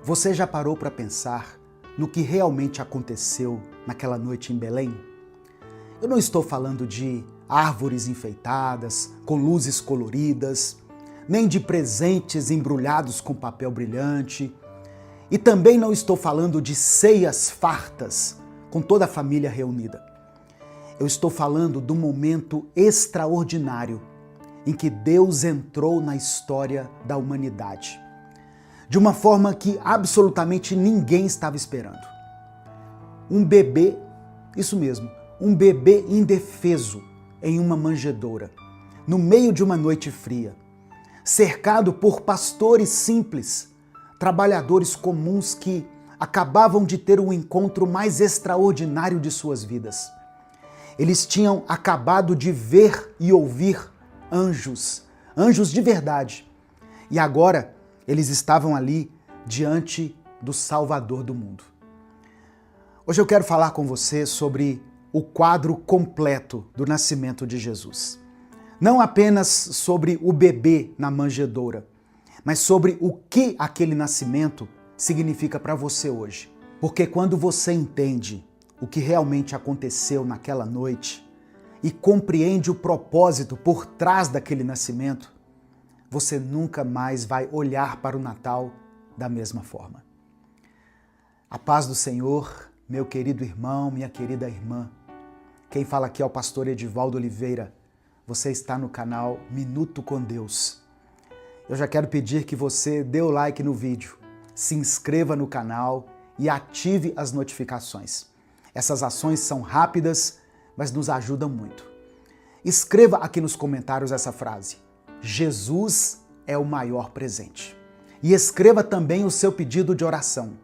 Você já parou para pensar no que realmente aconteceu naquela noite em Belém? Eu não estou falando de árvores enfeitadas, com luzes coloridas, nem de presentes embrulhados com papel brilhante, e também não estou falando de ceias fartas, com toda a família reunida. Eu estou falando do momento extraordinário em que Deus entrou na história da humanidade, de uma forma que absolutamente ninguém estava esperando. Um bebê, isso mesmo, um bebê indefeso em uma manjedoura, no meio de uma noite fria, cercado por pastores simples, trabalhadores comuns que acabavam de ter o encontro mais extraordinário de suas vidas. Eles tinham acabado de ver e ouvir anjos, anjos de verdade, e agora eles estavam ali diante do Salvador do mundo. Hoje eu quero falar com você sobre o quadro completo do nascimento de Jesus. Não apenas sobre o bebê na manjedoura, mas sobre o que aquele nascimento significa para você hoje. Porque quando você entende o que realmente aconteceu naquela noite e compreende o propósito por trás daquele nascimento, você nunca mais vai olhar para o Natal da mesma forma. A paz do Senhor, meu querido irmão, minha querida irmã. Quem fala aqui é o pastor Edivaldo Oliveira. Você está no canal Minuto com Deus. Eu já quero pedir que você dê o like no vídeo, se inscreva no canal e ative as notificações. Essas ações são rápidas, mas nos ajudam muito. Escreva aqui nos comentários essa frase: Jesus é o maior presente. E escreva também o seu pedido de oração,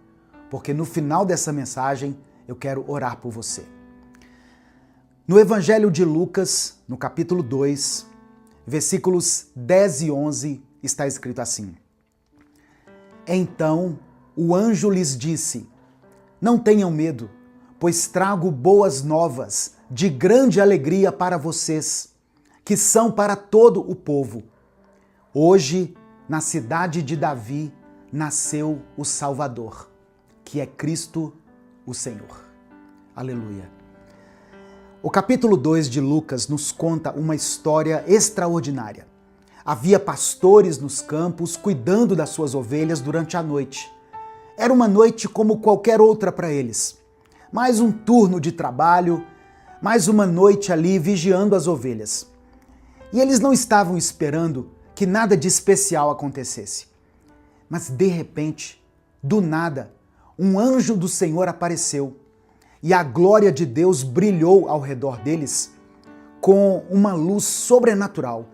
porque no final dessa mensagem eu quero orar por você. No Evangelho de Lucas, no capítulo 2, versículos 10 e 11, está escrito assim: Então o anjo lhes disse: Não tenham medo, pois trago boas novas de grande alegria para vocês, que são para todo o povo. Hoje, na cidade de Davi, nasceu o Salvador, que é Cristo o Senhor. Aleluia. O capítulo 2 de Lucas nos conta uma história extraordinária. Havia pastores nos campos cuidando das suas ovelhas durante a noite. Era uma noite como qualquer outra para eles. Mais um turno de trabalho, mais uma noite ali vigiando as ovelhas. E eles não estavam esperando que nada de especial acontecesse. Mas de repente, do nada, um anjo do Senhor apareceu e a glória de Deus brilhou ao redor deles com uma luz sobrenatural.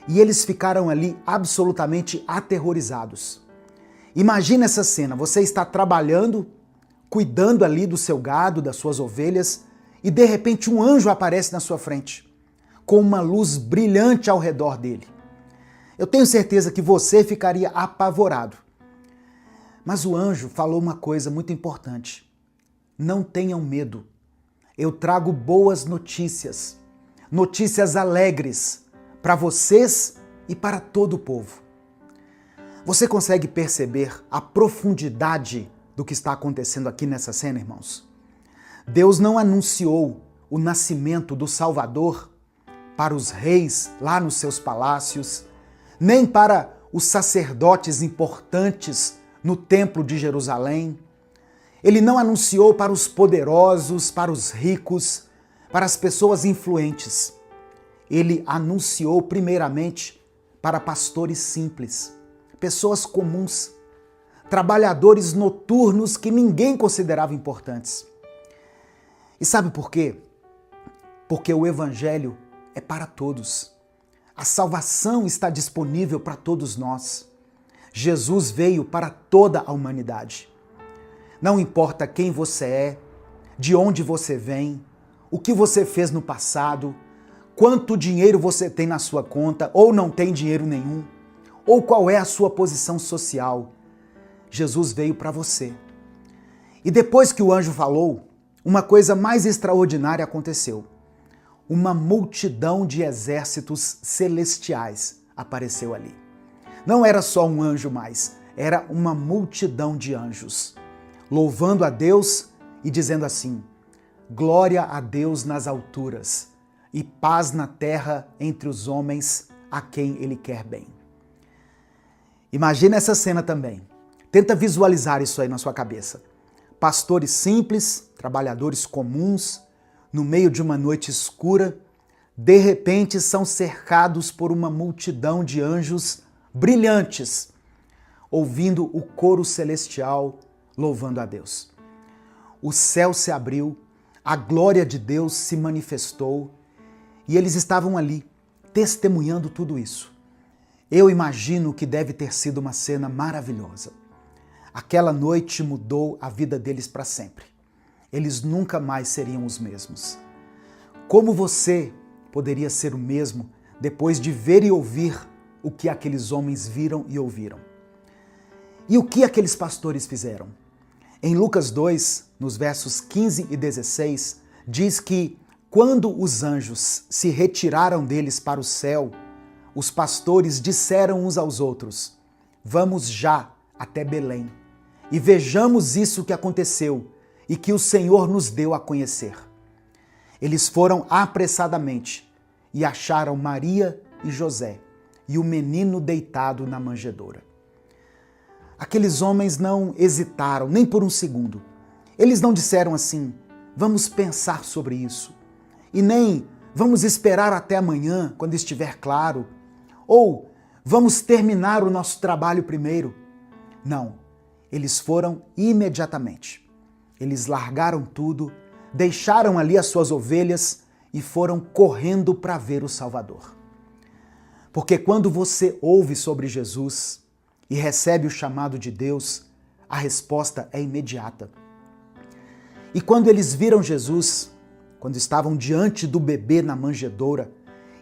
E eles ficaram ali absolutamente aterrorizados. Imagina essa cena, você está trabalhando, cuidando ali do seu gado, das suas ovelhas, e de repente um anjo aparece na sua frente, com uma luz brilhante ao redor dele. Eu tenho certeza que você ficaria apavorado. Mas o anjo falou uma coisa muito importante: não tenham medo, eu trago boas notícias, notícias alegres para vocês e para todo o povo. Você consegue perceber a profundidade do que está acontecendo aqui nessa cena, irmãos? Deus não anunciou o nascimento do Salvador para os reis lá nos seus palácios, nem para os sacerdotes importantes no Templo de Jerusalém. Ele não anunciou para os poderosos, para os ricos, para as pessoas influentes. Ele anunciou primeiramente para pastores simples, pessoas comuns, trabalhadores noturnos que ninguém considerava importantes. E sabe por quê? Porque o Evangelho é para todos. A salvação está disponível para todos nós. Jesus veio para toda a humanidade. Não importa quem você é, de onde você vem, o que você fez no passado, quanto dinheiro você tem na sua conta ou não tem dinheiro nenhum, ou qual é a sua posição social. Jesus veio para você. E depois que o anjo falou, uma coisa mais extraordinária aconteceu. Uma multidão de exércitos celestiais apareceu ali. Não era só um anjo mais, era uma multidão de anjos, louvando a Deus e dizendo assim: glória a Deus nas alturas e paz na terra entre os homens a quem Ele quer bem. Imagina essa cena também. Tenta visualizar isso aí na sua cabeça. Pastores simples, trabalhadores comuns, no meio de uma noite escura, de repente são cercados por uma multidão de anjos brilhantes, ouvindo o coro celestial louvando a Deus. O céu se abriu, a glória de Deus se manifestou e eles estavam ali, testemunhando tudo isso. Eu imagino que deve ter sido uma cena maravilhosa. Aquela noite mudou a vida deles para sempre. Eles nunca mais seriam os mesmos. Como você poderia ser o mesmo depois de ver e ouvir o que aqueles homens viram e ouviram? E o que aqueles pastores fizeram? Em Lucas 2, nos versos 15 e 16, diz que quando os anjos se retiraram deles para o céu, os pastores disseram uns aos outros: vamos já até Belém e vejamos isso que aconteceu e que o Senhor nos deu a conhecer. Eles foram apressadamente e acharam Maria e José e o menino deitado na manjedoura. Aqueles homens não hesitaram nem por um segundo. Eles não disseram assim: vamos pensar sobre isso. E nem vamos esperar até amanhã, quando estiver claro. Ou vamos terminar o nosso trabalho primeiro. Não, eles foram imediatamente. Eles largaram tudo, deixaram ali as suas ovelhas e foram correndo para ver o Salvador. Porque quando você ouve sobre Jesus e recebe o chamado de Deus, a resposta é imediata. E quando eles viram Jesus, quando estavam diante do bebê na manjedoura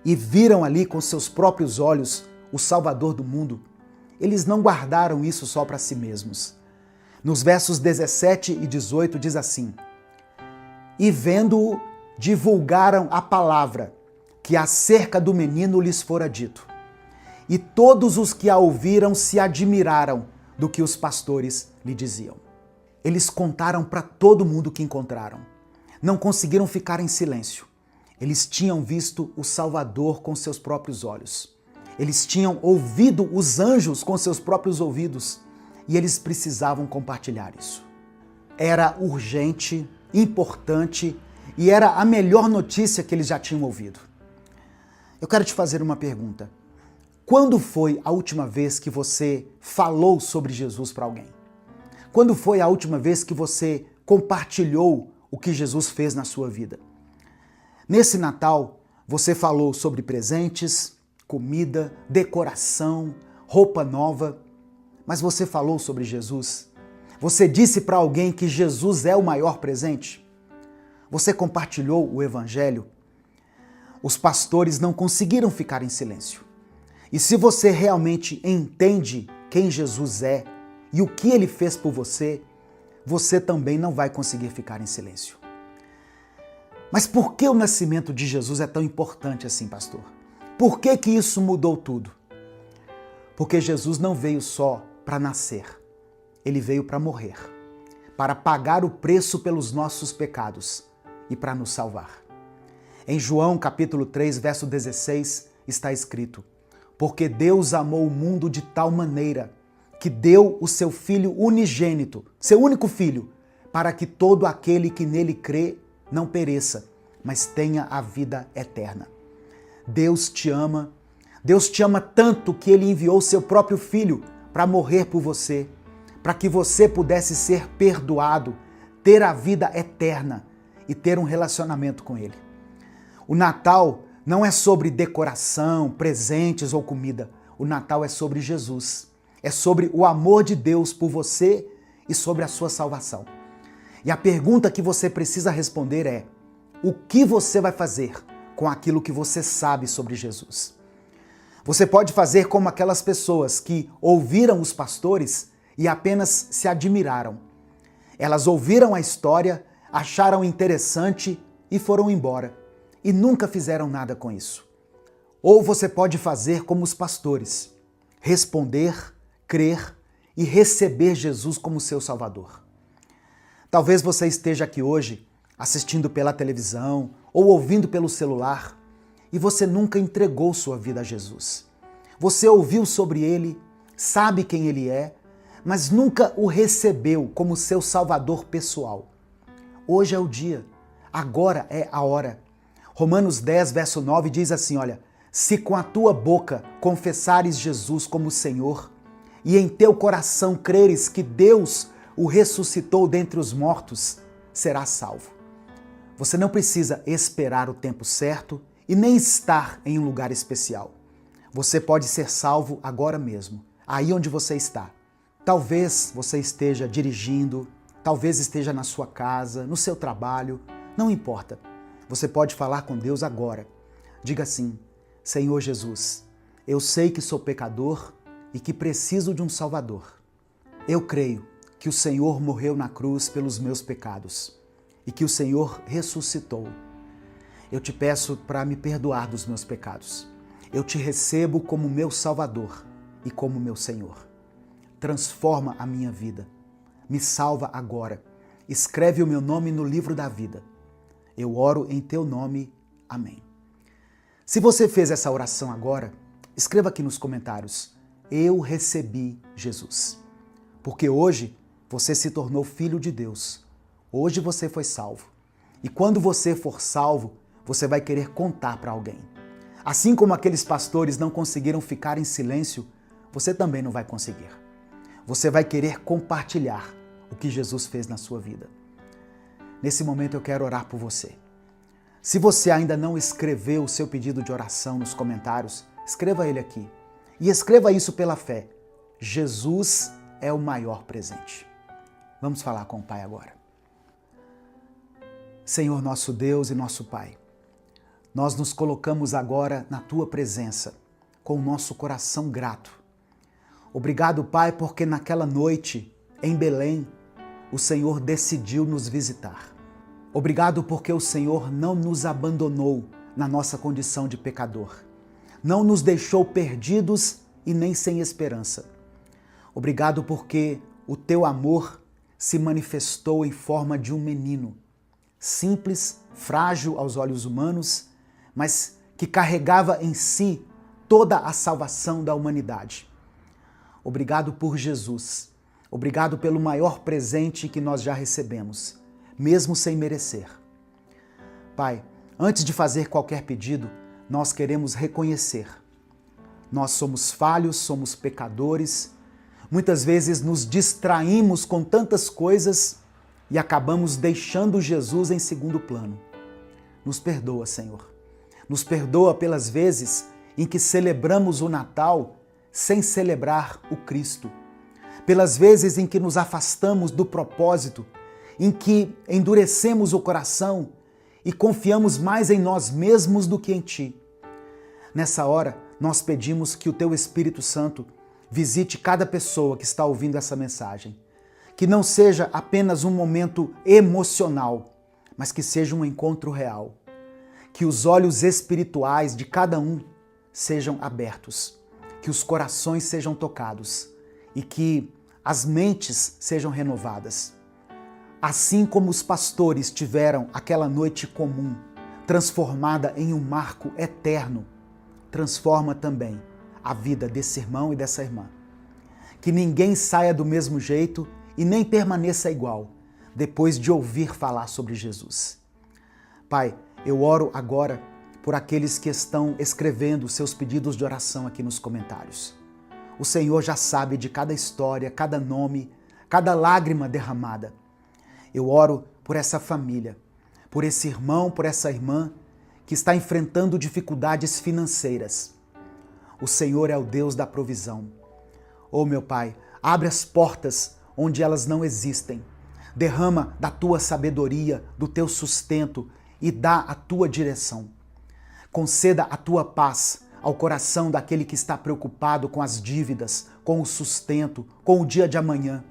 e viram ali com seus próprios olhos o Salvador do mundo, eles não guardaram isso só para si mesmos. Nos versos 17 e 18 diz assim: e vendo-o, divulgaram a palavra que acerca do menino lhes fora dito. E todos os que a ouviram se admiraram do que os pastores lhe diziam. Eles contaram para todo mundo o que encontraram. Não conseguiram ficar em silêncio. Eles tinham visto o Salvador com seus próprios olhos. Eles tinham ouvido os anjos com seus próprios ouvidos. E eles precisavam compartilhar isso. Era urgente, importante e era a melhor notícia que eles já tinham ouvido. Eu quero te fazer uma pergunta. Quando foi a última vez que você falou sobre Jesus para alguém? Quando foi a última vez que você compartilhou o que Jesus fez na sua vida? Nesse Natal, você falou sobre presentes, comida, decoração, roupa nova, mas você falou sobre Jesus? Você disse para alguém que Jesus é o maior presente? Você compartilhou o Evangelho? Os pastores não conseguiram ficar em silêncio. E se você realmente entende quem Jesus é e o que ele fez por você, você também não vai conseguir ficar em silêncio. Mas por que o nascimento de Jesus é tão importante assim, pastor? Por que que isso mudou tudo? Porque Jesus não veio só para nascer, ele veio para morrer, para pagar o preço pelos nossos pecados e para nos salvar. Em João capítulo 3, verso 16, está escrito: porque Deus amou o mundo de tal maneira que deu o seu Filho unigênito, seu único Filho, para que todo aquele que nele crê não pereça, mas tenha a vida eterna. Deus te ama tanto que ele enviou seu próprio Filho para morrer por você, para que você pudesse ser perdoado, ter a vida eterna e ter um relacionamento com ele. O Natal não é sobre decoração, presentes ou comida. O Natal é sobre Jesus. É sobre o amor de Deus por você e sobre a sua salvação. E a pergunta que você precisa responder é: o que você vai fazer com aquilo que você sabe sobre Jesus? Você pode fazer como aquelas pessoas que ouviram os pastores e apenas se admiraram. Elas ouviram a história, acharam interessante e foram embora. E nunca fizeram nada com isso. Ou você pode fazer como os pastores, responder, crer e receber Jesus como seu Salvador. Talvez você esteja aqui hoje assistindo pela televisão ou ouvindo pelo celular e você nunca entregou sua vida a Jesus. Você ouviu sobre ele, sabe quem ele é, mas nunca o recebeu como seu Salvador pessoal. Hoje é o dia, agora é a hora. Romanos 10, verso 9 diz assim, olha, se com a tua boca confessares Jesus como Senhor e em teu coração creres que Deus o ressuscitou dentre os mortos, serás salvo. Você não precisa esperar o tempo certo e nem estar em um lugar especial. Você pode ser salvo agora mesmo, aí onde você está. Talvez você esteja dirigindo, talvez esteja na sua casa, no seu trabalho, não importa. Você pode falar com Deus agora. Diga assim, Senhor Jesus, eu sei que sou pecador e que preciso de um Salvador. Eu creio que o Senhor morreu na cruz pelos meus pecados e que o Senhor ressuscitou. Eu te peço para me perdoar dos meus pecados. Eu te recebo como meu Salvador e como meu Senhor. Transforma a minha vida. Me salva agora. Escreve o meu nome no livro da vida. Eu oro em teu nome. Amém. Se você fez essa oração agora, escreva aqui nos comentários. Eu recebi Jesus. Porque hoje você se tornou filho de Deus. Hoje você foi salvo. E quando você for salvo, você vai querer contar para alguém. Assim como aqueles pastores não conseguiram ficar em silêncio, você também não vai conseguir. Você vai querer compartilhar o que Jesus fez na sua vida. Nesse momento eu quero orar por você. Se você ainda não escreveu o seu pedido de oração nos comentários, escreva ele aqui. E escreva isso pela fé. Jesus é o maior presente. Vamos falar com o Pai agora. Senhor nosso Deus e nosso Pai, nós nos colocamos agora na Tua presença, com o nosso coração grato. Obrigado, Pai, porque naquela noite, em Belém, o Senhor decidiu nos visitar. Obrigado porque o Senhor não nos abandonou na nossa condição de pecador. Não nos deixou perdidos e nem sem esperança. Obrigado porque o Teu amor se manifestou em forma de um menino, simples, frágil aos olhos humanos, mas que carregava em si toda a salvação da humanidade. Obrigado por Jesus. Obrigado pelo maior presente que nós já recebemos, mesmo sem merecer. Pai, antes de fazer qualquer pedido, nós queremos reconhecer. Nós somos falhos, somos pecadores, muitas vezes nos distraímos com tantas coisas e acabamos deixando Jesus em segundo plano. Nos perdoa, Senhor. Nos perdoa pelas vezes em que celebramos o Natal sem celebrar o Cristo. Pelas vezes em que nos afastamos do propósito, em que endurecemos o coração e confiamos mais em nós mesmos do que em Ti. Nessa hora, nós pedimos que o Teu Espírito Santo visite cada pessoa que está ouvindo essa mensagem. Que não seja apenas um momento emocional, mas que seja um encontro real. Que os olhos espirituais de cada um sejam abertos, que os corações sejam tocados e que as mentes sejam renovadas. Assim como os pastores tiveram aquela noite comum, transformada em um marco eterno, transforma também a vida desse irmão e dessa irmã. Que ninguém saia do mesmo jeito e nem permaneça igual, depois de ouvir falar sobre Jesus. Pai, eu oro agora por aqueles que estão escrevendo seus pedidos de oração aqui nos comentários. O Senhor já sabe de cada história, cada nome, cada lágrima derramada. Eu oro por essa família, por esse irmão, por essa irmã que está enfrentando dificuldades financeiras. O Senhor é o Deus da provisão. Oh, meu Pai, abre as portas onde elas não existem. Derrama da Tua sabedoria, do Teu sustento e dá a Tua direção. Conceda a Tua paz ao coração daquele que está preocupado com as dívidas, com o sustento, com o dia de amanhã.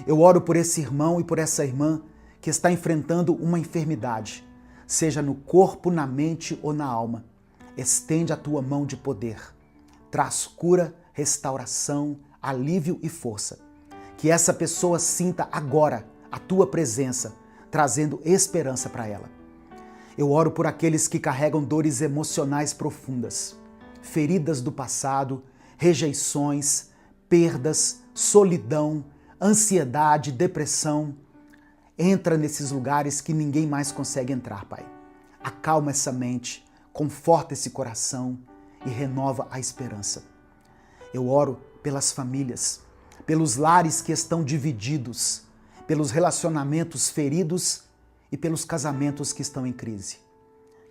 Eu oro por esse irmão e por essa irmã que está enfrentando uma enfermidade, seja no corpo, na mente ou na alma. Estende a Tua mão de poder. Traz cura, restauração, alívio e força. que essa pessoa sinta agora a tua presença, trazendo esperança para ela. Eu oro por aqueles que carregam dores emocionais profundas, feridas do passado, rejeições, perdas, solidão, ansiedade, depressão. Entra nesses lugares que ninguém mais consegue entrar, Pai. Acalma essa mente, conforta esse coração e renova a esperança. Eu oro pelas famílias, pelos lares que estão divididos, pelos relacionamentos feridos e pelos casamentos que estão em crise.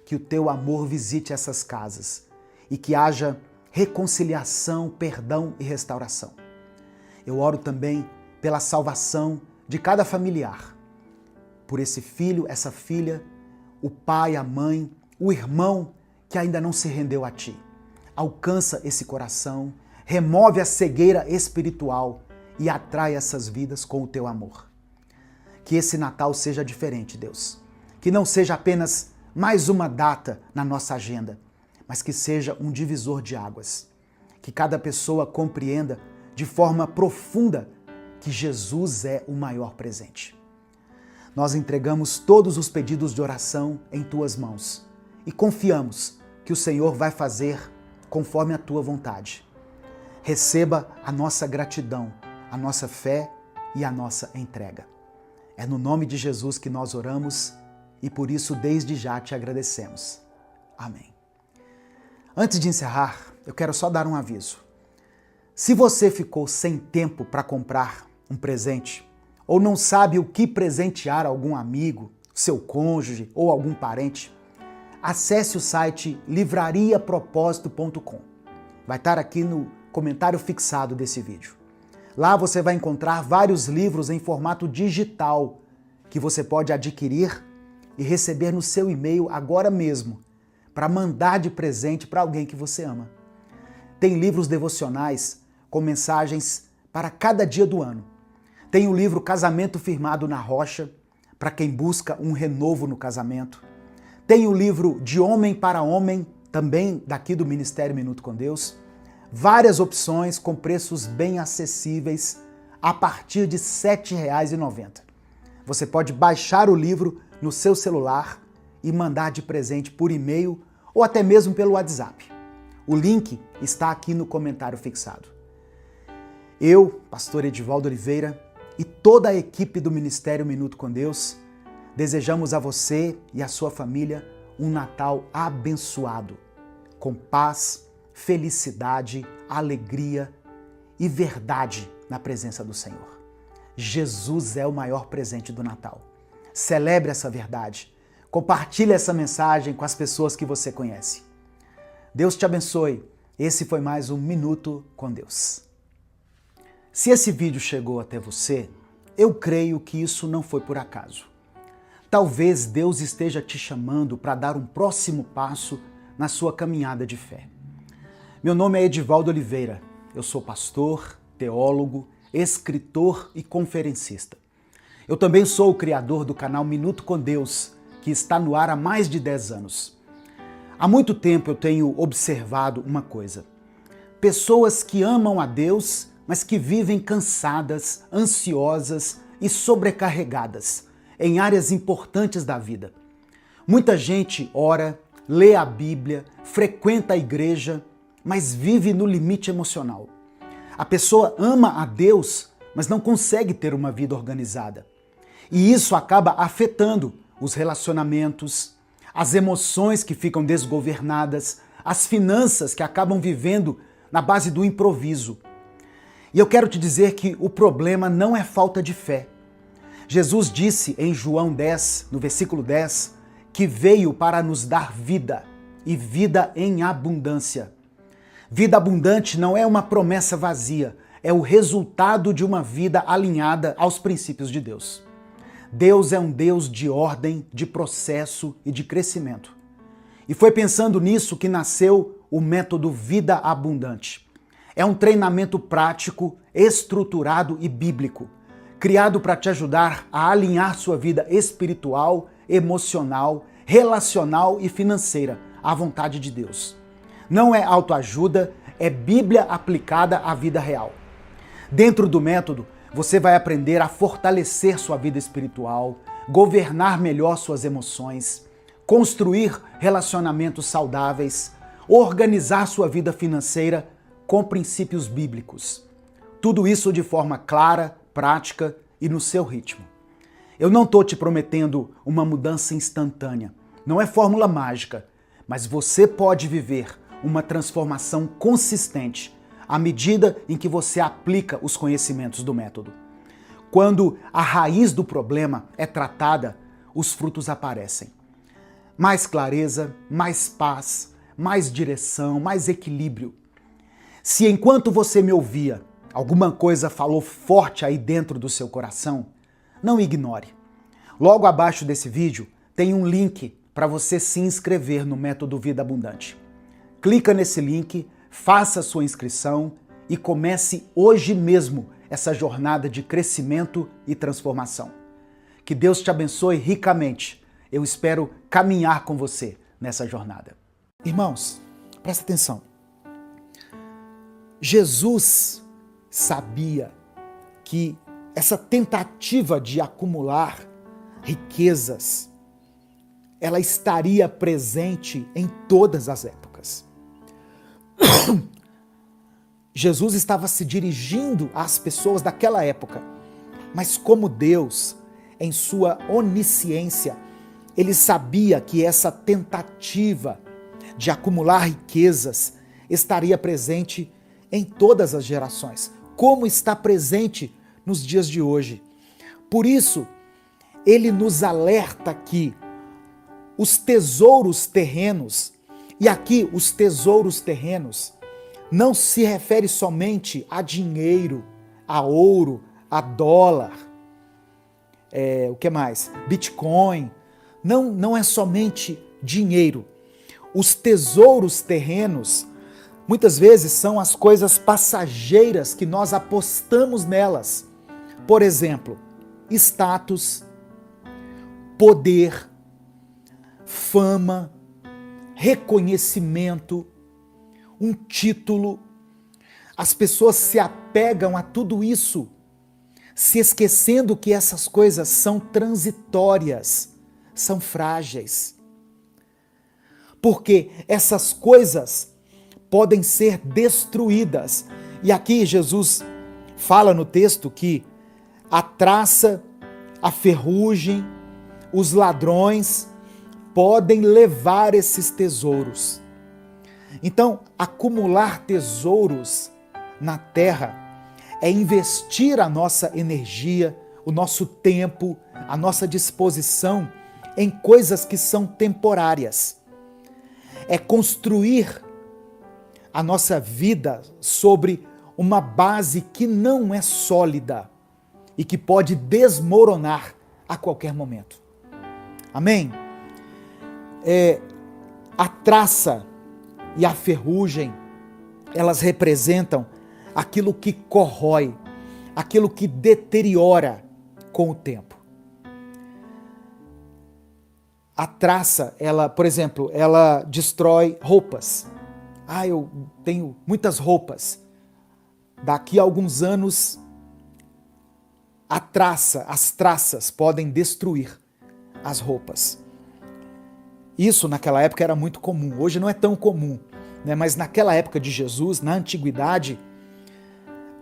Que o teu amor visite essas casas e que haja reconciliação, perdão e restauração. Eu oro também pela salvação de cada familiar, por esse filho, essa filha, o pai, a mãe, o irmão que ainda não se rendeu a ti. Alcança esse coração, remove a cegueira espiritual e atrai essas vidas com o teu amor. Que esse Natal seja diferente, Deus. Que não seja apenas mais uma data na nossa agenda, mas que seja um divisor de águas. Que cada pessoa compreenda de forma profunda que Jesus é o maior presente. Nós entregamos todos os pedidos de oração em tuas mãos e confiamos que o Senhor vai fazer conforme a tua vontade. Receba a nossa gratidão, a nossa fé e a nossa entrega. É no nome de Jesus que nós oramos e por isso desde já te agradecemos. Amém. Antes de encerrar, eu quero só dar um aviso. Se você ficou sem tempo para comprar um presente ou não sabe o que presentear algum amigo, seu cônjuge ou algum parente, acesse o site livrariapropósito.com. Vai estar aqui no comentário fixado desse vídeo. Lá você vai encontrar vários livros em formato digital que você pode adquirir e receber no seu e-mail agora mesmo, para mandar de presente para alguém que você ama. Tem livros devocionais com mensagens para cada dia do ano. Tem o livro Casamento Firmado na Rocha, para quem busca um renovo no casamento. Tem o livro De Homem para Homem, também daqui do Ministério Minuto com Deus. Várias opções com preços bem acessíveis, a partir de R$ 7,90. Você pode baixar o livro no seu celular e mandar de presente por e-mail ou até mesmo pelo WhatsApp. O link está aqui no comentário fixado. Eu, pastor Edivaldo Oliveira, e toda a equipe do Ministério Minuto com Deus, desejamos a você e a sua família um Natal abençoado, com paz, felicidade, alegria e verdade na presença do Senhor. Jesus é o maior presente do Natal. Celebre essa verdade. Compartilhe essa mensagem com as pessoas que você conhece. Deus te abençoe. Esse foi mais um Minuto com Deus. Se esse vídeo chegou até você, eu creio que isso não foi por acaso. Talvez Deus esteja te chamando para dar um próximo passo na sua caminhada de fé. Meu nome é Edivaldo Oliveira. Eu sou pastor, teólogo, escritor e conferencista. Eu também sou o criador do canal Minuto com Deus, que está no ar há mais de 10 anos. Há muito tempo eu tenho observado uma coisa. Pessoas que amam a Deus, mas que vivem cansadas, ansiosas e sobrecarregadas em áreas importantes da vida. Muita gente ora, lê a Bíblia, frequenta a igreja, mas vive no limite emocional. A pessoa ama a Deus, mas não consegue ter uma vida organizada. E isso acaba afetando os relacionamentos, as emoções que ficam desgovernadas, as finanças que acabam vivendo na base do improviso. E eu quero te dizer que o problema não é falta de fé. Jesus disse em João 10, no versículo 10, que veio para nos dar vida, e vida em abundância. Vida abundante não é uma promessa vazia, é o resultado de uma vida alinhada aos princípios de Deus. Deus é um Deus de ordem, de processo e de crescimento. E foi pensando nisso que nasceu o método Vida Abundante. É um treinamento prático, estruturado e bíblico, criado para te ajudar a alinhar sua vida espiritual, emocional, relacional e financeira à vontade de Deus. Não é autoajuda, é Bíblia aplicada à vida real. Dentro do método, Você vai aprender a fortalecer sua vida espiritual, governar melhor suas emoções, construir relacionamentos saudáveis, organizar sua vida financeira com princípios bíblicos. Tudo isso de forma clara, prática e no seu ritmo. Eu não estou te prometendo uma mudança instantânea, não é fórmula mágica, mas você pode viver uma transformação consistente à medida em que você aplica os conhecimentos do método. Quando a raiz do problema é tratada, os frutos aparecem. Mais clareza, mais paz, mais direção, mais equilíbrio. Se enquanto você me ouvia, alguma coisa falou forte aí dentro do seu coração, não ignore. Logo abaixo desse vídeo tem um link para você se inscrever no Método Vida Abundante. Clica nesse link, faça a sua inscrição e comece hoje mesmo essa jornada de crescimento e transformação. Que Deus te abençoe ricamente. Eu espero caminhar com você nessa jornada. Irmãos, presta atenção. Jesus sabia que essa tentativa de acumular riquezas, ela estaria presente em todas as épocas. Jesus estava se dirigindo às pessoas daquela época, mas como Deus, em sua onisciência, ele sabia que essa tentativa de acumular riquezas estaria presente em todas as gerações, como está presente nos dias de hoje. Por isso, ele nos alerta que os tesouros terrenos, e aqui os tesouros terrenos, não se refere somente a dinheiro, a ouro, a dólar, o que mais? Bitcoin. Não é somente dinheiro. Os tesouros terrenos, muitas vezes, são as coisas passageiras que nós apostamos nelas. Por exemplo, status, poder, fama, reconhecimento, um título. As pessoas se apegam a tudo isso, se esquecendo que essas coisas são transitórias, são frágeis. Porque essas coisas podem ser destruídas. E aqui Jesus fala no texto que a traça, a ferrugem, os ladrões podem levar esses tesouros. Então, acumular tesouros na terra é investir a nossa energia, o nosso tempo, a nossa disposição em coisas que são temporárias. É construir a nossa vida sobre uma base que não é sólida e que pode desmoronar a qualquer momento. Amém? A traça e a ferrugem, elas representam aquilo que corrói, aquilo que deteriora com o tempo. A traça, ela, por exemplo, ela destrói roupas. Eu tenho muitas roupas. Daqui a alguns anos, as traças podem destruir as roupas. Isso naquela época era muito comum, hoje não é tão comum, né? Mas naquela época de Jesus, na antiguidade,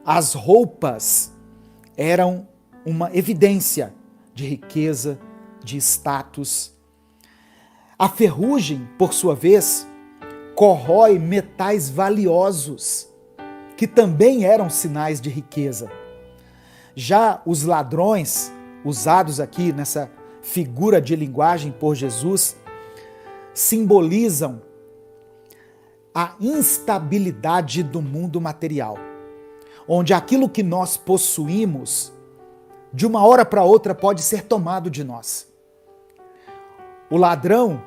as roupas eram uma evidência de riqueza, de status. A ferrugem, por sua vez, corrói metais valiosos, que também eram sinais de riqueza. Já os ladrões, usados aqui nessa figura de linguagem por Jesus, simbolizam a instabilidade do mundo material, onde aquilo que nós possuímos, de uma hora para outra, pode ser tomado de nós. O ladrão,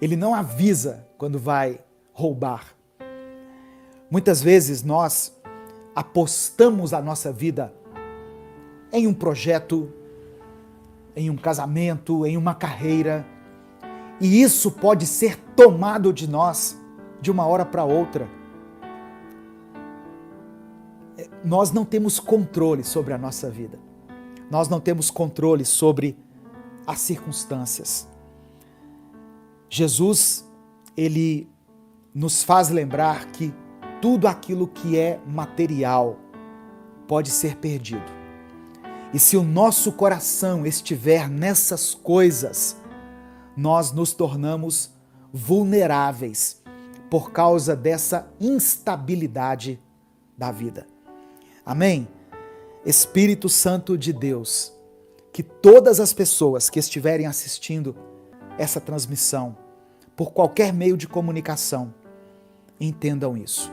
ele não avisa quando vai roubar. Muitas vezes nós apostamos a nossa vida em um projeto, em um casamento, em uma carreira, e isso pode ser tomado de nós de uma hora para outra. nós não temos controle sobre a nossa vida. Nós não temos controle sobre as circunstâncias. Jesus, ele nos faz lembrar que tudo aquilo que é material pode ser perdido. E se o nosso coração estiver nessas coisas, nós nos tornamos vulneráveis por causa dessa instabilidade da vida. Amém? Espírito Santo de Deus, que todas as pessoas que estiverem assistindo essa transmissão, por qualquer meio de comunicação, entendam isso.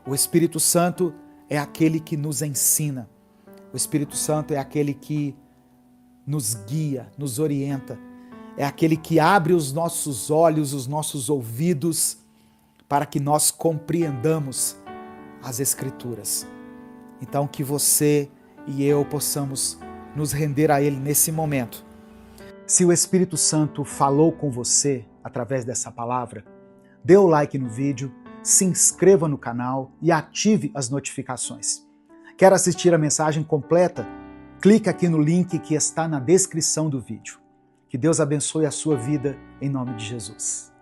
O Espírito Santo é aquele que nos ensina. O Espírito Santo é aquele que nos guia, nos orienta. É aquele que abre os nossos olhos, os nossos ouvidos, para que nós compreendamos as Escrituras. Então, que você e eu possamos nos render a Ele nesse momento. Se o Espírito Santo falou com você através dessa palavra, dê o like no vídeo, se inscreva no canal e ative as notificações. Quer assistir a mensagem completa? Clique aqui no link que está na descrição do vídeo. Que Deus abençoe a sua vida em nome de Jesus.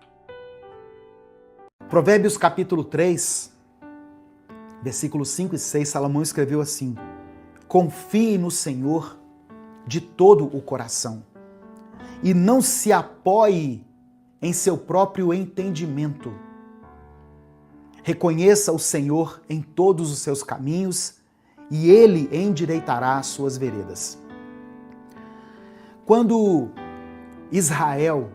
Provérbios capítulo 3, versículos 5 e 6, Salomão escreveu assim: confie no Senhor de todo o coração e não se apoie em seu próprio entendimento. Reconheça o Senhor em todos os seus caminhos e Ele endireitará as suas veredas. Quando Israel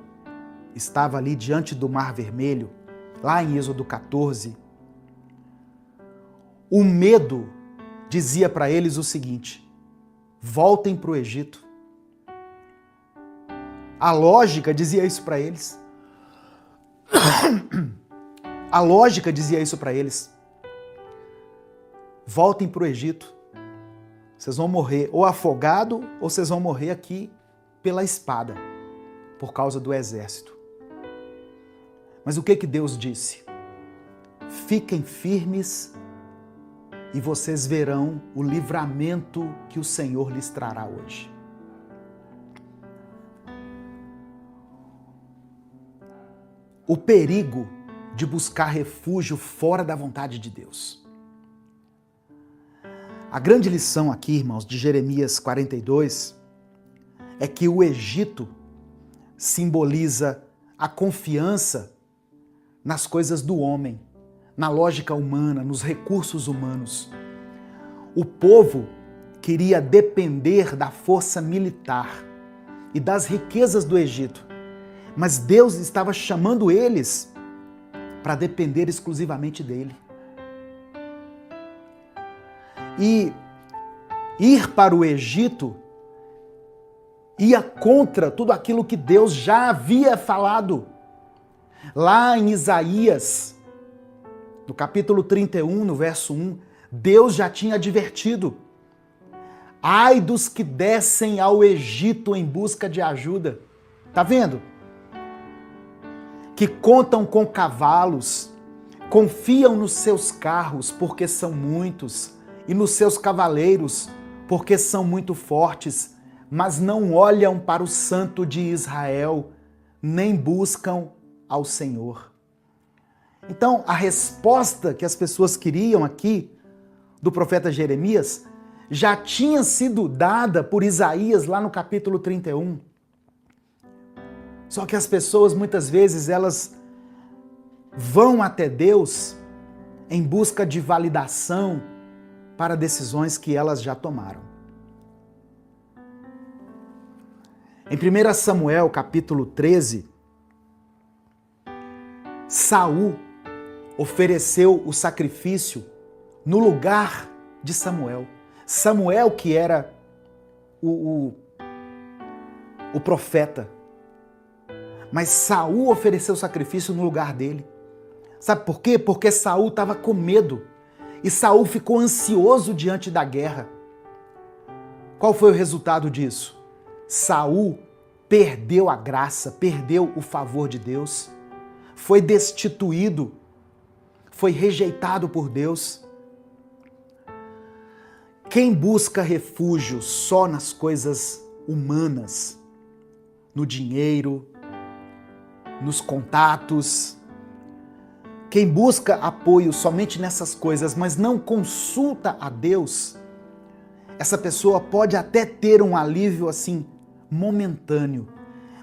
estava ali diante do Mar Vermelho, lá em Êxodo 14, o medo dizia para eles o seguinte: voltem para o Egito. A lógica dizia isso para eles. A lógica dizia isso para eles. Voltem para o Egito. Vocês vão morrer ou afogado ou vocês vão morrer aqui pela espada, por causa do exército. Mas o que Deus disse? Fiquem firmes e vocês verão o livramento que o Senhor lhes trará hoje. O perigo de buscar refúgio fora da vontade de Deus. A grande lição aqui, irmãos, de Jeremias 42, é que o Egito simboliza a confiança nas coisas do homem, na lógica humana, nos recursos humanos. O povo queria depender da força militar e das riquezas do Egito, mas Deus estava chamando eles para depender exclusivamente dele. E ir para o Egito ia contra tudo aquilo que Deus já havia falado. Lá em Isaías, no capítulo 31, no verso 1, Deus já tinha advertido: ai dos que descem ao Egito em busca de ajuda. Tá vendo? Que contam com cavalos, confiam nos seus carros porque são muitos, e nos seus cavaleiros porque são muito fortes, mas não olham para o Santo de Israel, nem buscam ao Senhor. Então, a resposta que as pessoas queriam aqui do profeta Jeremias já tinha sido dada por Isaías lá no capítulo 31. Só que as pessoas, muitas vezes, elas vão até Deus em busca de validação para decisões que elas já tomaram. Em 1 Samuel, capítulo 13, Saul ofereceu o sacrifício no lugar de Samuel. Samuel, que era o profeta, mas Saul ofereceu o sacrifício no lugar dele. Sabe por quê? Porque Saul estava com medo e Saul ficou ansioso diante da guerra. Qual foi o resultado disso? Saul perdeu a graça, perdeu o favor de Deus, foi destituído, foi rejeitado por Deus. Quem busca refúgio só nas coisas humanas, no dinheiro, nos contatos, quem busca apoio somente nessas coisas, mas não consulta a Deus, essa pessoa pode até ter um alívio assim momentâneo,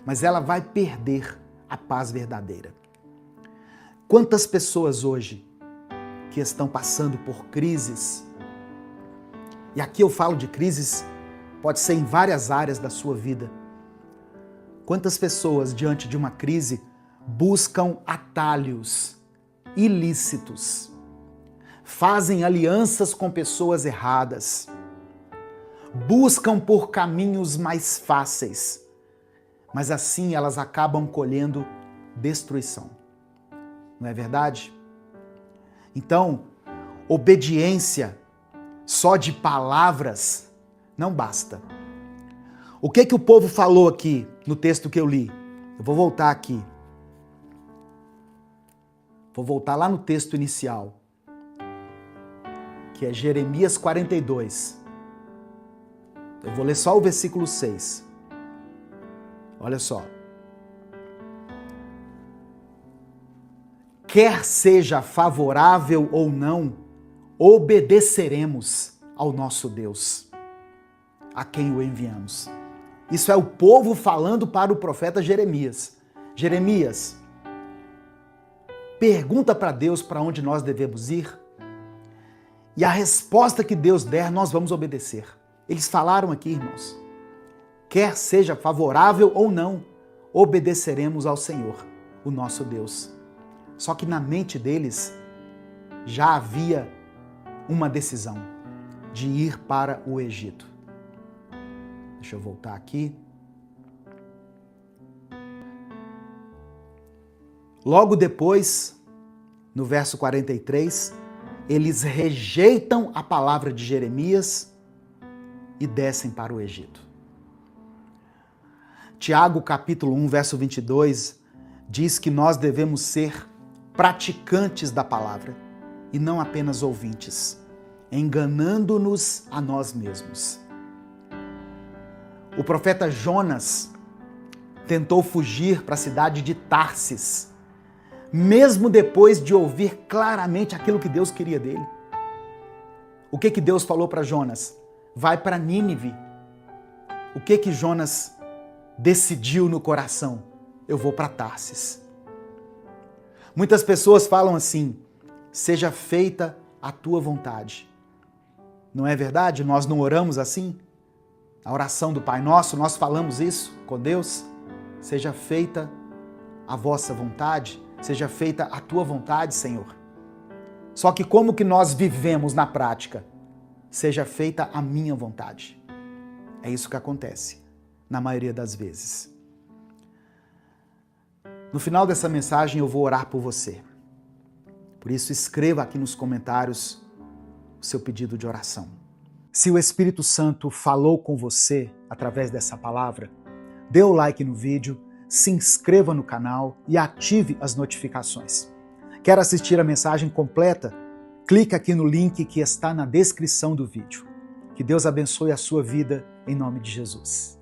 mas ela vai perder a paz verdadeira. Quantas pessoas hoje que estão passando por crises, e aqui eu falo de crises, pode ser em várias áreas da sua vida. Quantas pessoas diante de uma crise buscam atalhos ilícitos, fazem alianças com pessoas erradas, buscam por caminhos mais fáceis, mas assim elas acabam colhendo destruição. Não é verdade? Então, obediência só de palavras não basta. O que o povo falou aqui no texto que eu li? Eu vou voltar aqui. Vou voltar lá no texto inicial, que é Jeremias 42. Eu vou ler só o versículo 6. Olha só. Quer seja favorável ou não, obedeceremos ao nosso Deus, a quem o enviamos. Isso é o povo falando para o profeta Jeremias. Jeremias, pergunta para Deus para onde nós devemos ir, e a resposta que Deus der, nós vamos obedecer. Eles falaram aqui, irmãos, quer seja favorável ou não, obedeceremos ao Senhor, o nosso Deus. Só que na mente deles já havia uma decisão de ir para o Egito. Deixa eu voltar aqui. Logo depois, no verso 43, eles rejeitam a palavra de Jeremias e descem para o Egito. Tiago, capítulo 1, verso 22, diz que nós devemos ser praticantes da palavra e não apenas ouvintes, enganando-nos a nós mesmos. O profeta Jonas tentou fugir para a cidade de Tarsis, mesmo depois de ouvir claramente aquilo que Deus queria dele. O que Deus falou para Jonas? Vai para Nínive. O que Jonas decidiu no coração? Eu vou para Tarsis. Muitas pessoas falam assim, seja feita a tua vontade. Não é verdade? Nós não oramos assim? A oração do Pai Nosso, nós falamos isso com Deus? Seja feita a vossa vontade, seja feita a tua vontade, Senhor. Só que como que nós vivemos na prática? Seja feita a minha vontade. É isso que acontece, na maioria das vezes. No final dessa mensagem eu vou orar por você. Por isso escreva aqui nos comentários o seu pedido de oração. Se o Espírito Santo falou com você através dessa palavra, dê o like no vídeo, se inscreva no canal e ative as notificações. Quer assistir a mensagem completa? Clique aqui no link que está na descrição do vídeo. Que Deus abençoe a sua vida em nome de Jesus.